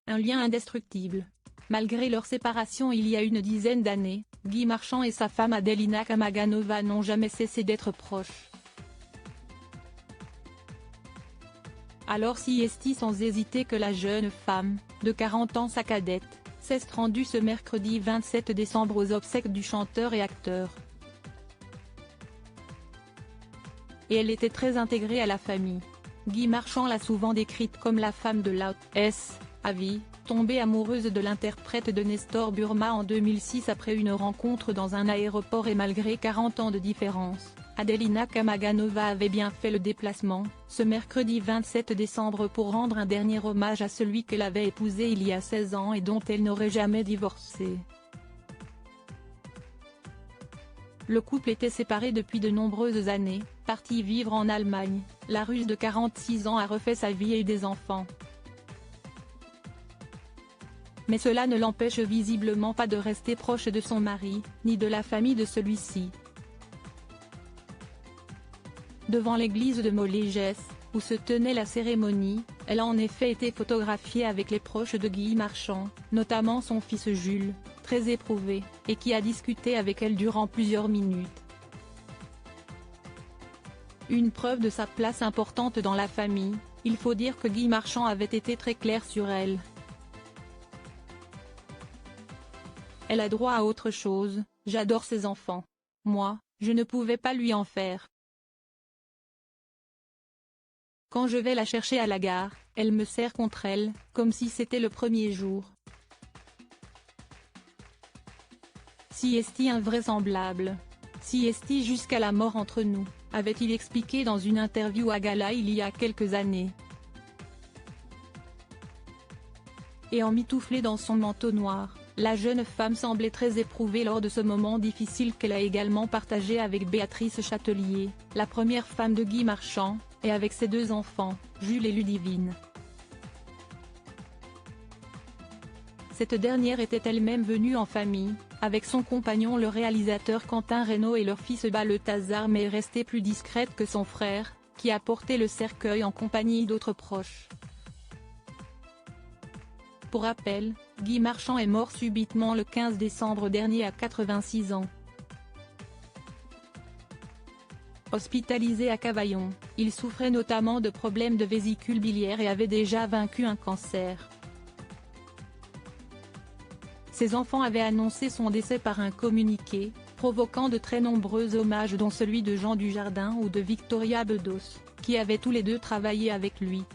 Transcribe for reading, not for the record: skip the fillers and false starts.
un lien indestructible. Malgré leur séparation il y a une dizaine d'années, Guy Marchand et sa femme Adelina Kamaganova n'ont jamais cessé d'être proches. Alors si est sans hésiter que la jeune femme, de 40 ans sa cadette, s'est rendue ce mercredi 27 décembre aux obsèques du chanteur et acteur. Et elle était très intégrée à la famille. Guy Marchand l'a souvent décrite comme la femme de la à vie, tombée amoureuse de l'interprète de Nestor Burma en 2006 après une rencontre dans un aéroport et malgré 40 ans de différence. Adelina Kamaganova avait bien fait le déplacement, ce mercredi 27 décembre pour rendre un dernier hommage à celui qu'elle avait épousé il y a 16 ans et dont elle n'aurait jamais divorcé. Le couple était séparé depuis de nombreuses années, parti vivre en Allemagne, la Russe de 46 ans a refait sa vie et des enfants. Mais cela ne l'empêche visiblement pas de rester proche de son mari, ni de la famille de celui-ci. Devant l'église de Molégès, où se tenait la cérémonie, elle a en effet été photographiée avec les proches de Guy Marchand, notamment son fils Jules, très éprouvé, et qui a discuté avec elle durant plusieurs minutes. Une preuve de sa place importante dans la famille, il faut dire que Guy Marchand avait été très clair sur elle. Elle a droit à autre chose, j'adore ses enfants. Moi, je ne pouvais pas lui en faire. Quand je vais la chercher à la gare, elle me serre contre elle, comme si c'était le premier jour. Si est invraisemblable. Si est jusqu'à la mort entre nous, avait-il expliqué dans une interview à Gala il y a quelques années. Et emmitouflée dans son manteau noir, la jeune femme semblait très éprouvée lors de ce moment difficile qu'elle a également partagé avec Béatrice Châtelier, la première femme de Guy Marchand, et avec ses deux enfants, Jules et Ludivine. Cette dernière était elle-même venue en famille, avec son compagnon le réalisateur Quentin Reynaud et leur fils Balthazar, mais est restée plus discrète que son frère, qui a porté le cercueil en compagnie d'autres proches. Pour rappel, Guy Marchand est mort subitement le 15 décembre dernier à 86 ans. Hospitalisé à Cavaillon, il souffrait notamment de problèmes de vésicule biliaire et avait déjà vaincu un cancer. Ses enfants avaient annoncé son décès par un communiqué, provoquant de très nombreux hommages dont celui de Jean Dujardin ou de Victoria Bedos, qui avaient tous les deux travaillé avec lui.